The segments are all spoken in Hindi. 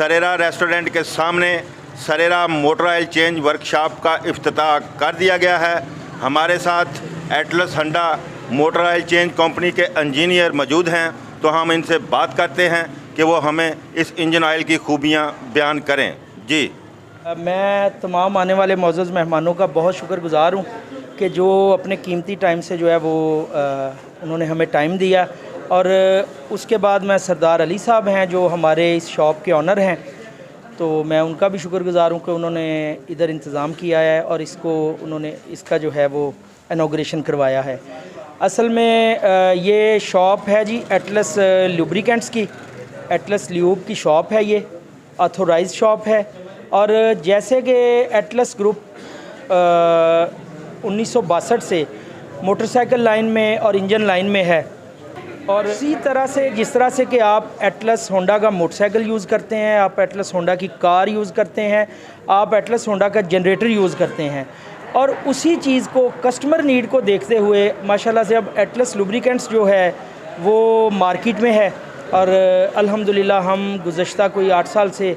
सरेरा रेस्टोरेंट के सामने सरेरा मोटर ऑयल चेंज वर्कशॉप का इफ्तिताह कर दिया गया है। हमारे साथ Atlas Honda motor oil change company के इंजीनियर मौजूद हैं, तो हम इनसे बात करते हैं कि वो हमें इस इंजन ऑयल की खूबियाँ बयान करें। जी, मैं तमाम आने वाले मौजूद मेहमानों का बहुत शुक्रगुज़ार हूँ कि जो अपने कीमती टाइम से जो है वो उन्होंने हमें टाइम दिया। और उसके बाद मैं सरदार अली साहब हैं जो हमारे इस शॉप के ऑनर हैं, तो मैं उनका भी शुक्रगुज़ार हूँ कि उन्होंने इधर इंतज़ाम किया है और उन्होंने इसका जो है वो इनॉग्रेशन करवाया है। असल में ये शॉप है जी एटलस लुब्रिकेंट्स की, एटलस ल्यूब की शॉप है, ये ऑथोराइज शॉप है। और जैसे कि एटलस ग्रुप 1962 से मोटरसाइकिल लाइन में और इंजन लाइन में है, और इसी तरह से जिस तरह से कि आप एटलस होंडा का मोटरसाइकिल यूज़ करते हैं, आप एटलस होंडा की कार यूज़ करते हैं, आप एटलस होंडा का जनरेटर यूज़ करते हैं, और उसी चीज़ को कस्टमर नीड को देखते हुए माशाल्लाह से अब एटलस लुब्रिकेंट्स जो है वो मार्केट में है। और अल्हम्दुलिल्लाह हम गुज़श्ता कोई 8 साल से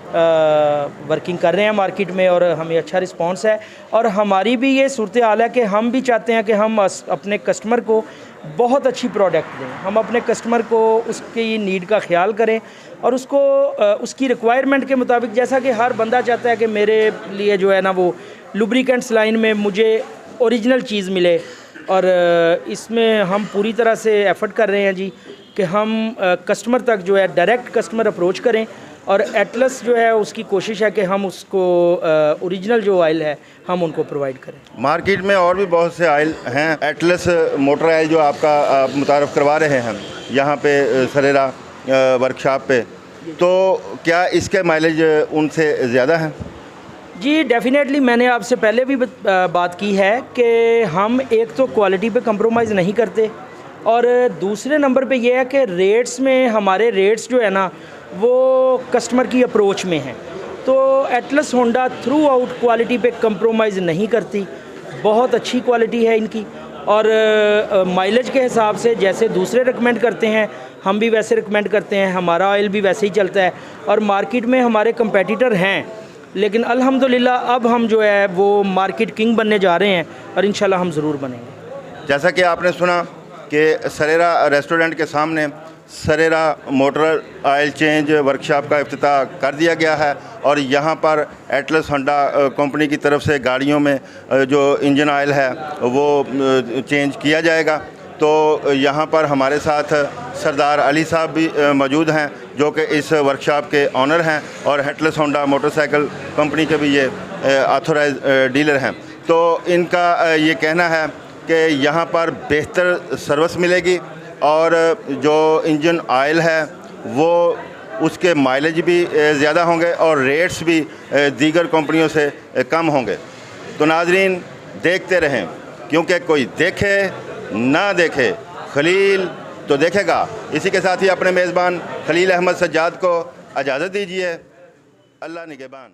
वर्किंग कर रहे हैं मार्केट में, और हमें अच्छा रिस्पांस है। और हमारी भी ये सूरत हाल है कि हम भी चाहते हैं कि हम अपने कस्टमर को बहुत अच्छी प्रोडक्ट दें, हम अपने कस्टमर को उसकी नीड का ख्याल करें और उसको उसकी रिक्वायरमेंट के मुताबिक, जैसा कि हर बंदा चाहता है कि मेरे लिए जो है ना वो लुब्रिकेंट्स लाइन में मुझे ओरिजिनल चीज़ मिले। और इसमें हम पूरी तरह से एफ़र्ट कर रहे हैं जी कि हम कस्टमर तक जो है डायरेक्ट कस्टमर अप्रोच करें, और एटलस जो है उसकी कोशिश है कि हम उसको ओरिजिनल जो ऑयल है हम उनको प्रोवाइड करें। मार्केट में और भी बहुत से ऑयल हैं। एटलस मोटर ऑयल जो आप मुतारफ़ करवा रहे हैं यहाँ पे सरेरा वर्कशॉप पे, तो क्या इसके माइलेज उनसे ज़्यादा हैं? जी डेफ़िनेटली, मैंने आपसे पहले भी बात की है कि हम एक तो क्वालिटी पे कंप्रोमाइज़ नहीं करते, और दूसरे नंबर पे ये है कि रेट्स में हमारे रेट्स जो है ना वो कस्टमर की अप्रोच में हैं। तो Atlas Honda through out quality पे कंप्रोमाइज़ नहीं करती, बहुत अच्छी क्वालिटी है इनकी। और माइलेज के हिसाब से जैसे दूसरे रिकमेंड करते हैं हम भी वैसे रिकमेंड करते हैं, हमारा ऑयल भी वैसे ही चलता है। और मार्केट में हमारे कंपेटिटर हैं, लेकिन अल्हम्दुलिल्लाह अब हम जो है वो मार्केट किंग बनने जा रहे हैं, और इंशाल्लाह हम ज़रूर बनेंगे। जैसा कि आपने सुना कि सरेरा रेस्टोरेंट के सामने सरेरा मोटर ऑयल चेंज वर्कशॉप का इफ्तिताह कर दिया गया है, और यहाँ पर एटलस होंडा कंपनी की तरफ से गाड़ियों में जो इंजन ऑयल है वो चेंज किया जाएगा। तो यहाँ पर हमारे साथ सरदार अली साहब भी मौजूद हैं जो कि इस वर्कशॉप के ऑनर हैं, और एटलस होंडा मोटरसाइकिल कंपनी के भी ये ऑथोराइज डीलर हैं। तो इनका ये कहना है कि यहाँ पर बेहतर सर्विस मिलेगी, और जो इंजन ऑयल है वो उसके माइलेज भी ज़्यादा होंगे और रेट्स भी दीगर कंपनियों से कम होंगे। तो नाज़रीन देखते रहें, क्योंकि कोई देखे ना देखे खलील तो देखेगा। इसी के साथ ही अपने मेज़बान खलील अहमद सज्जाद को इजाज़त दीजिए। अल्लाह निगहबान।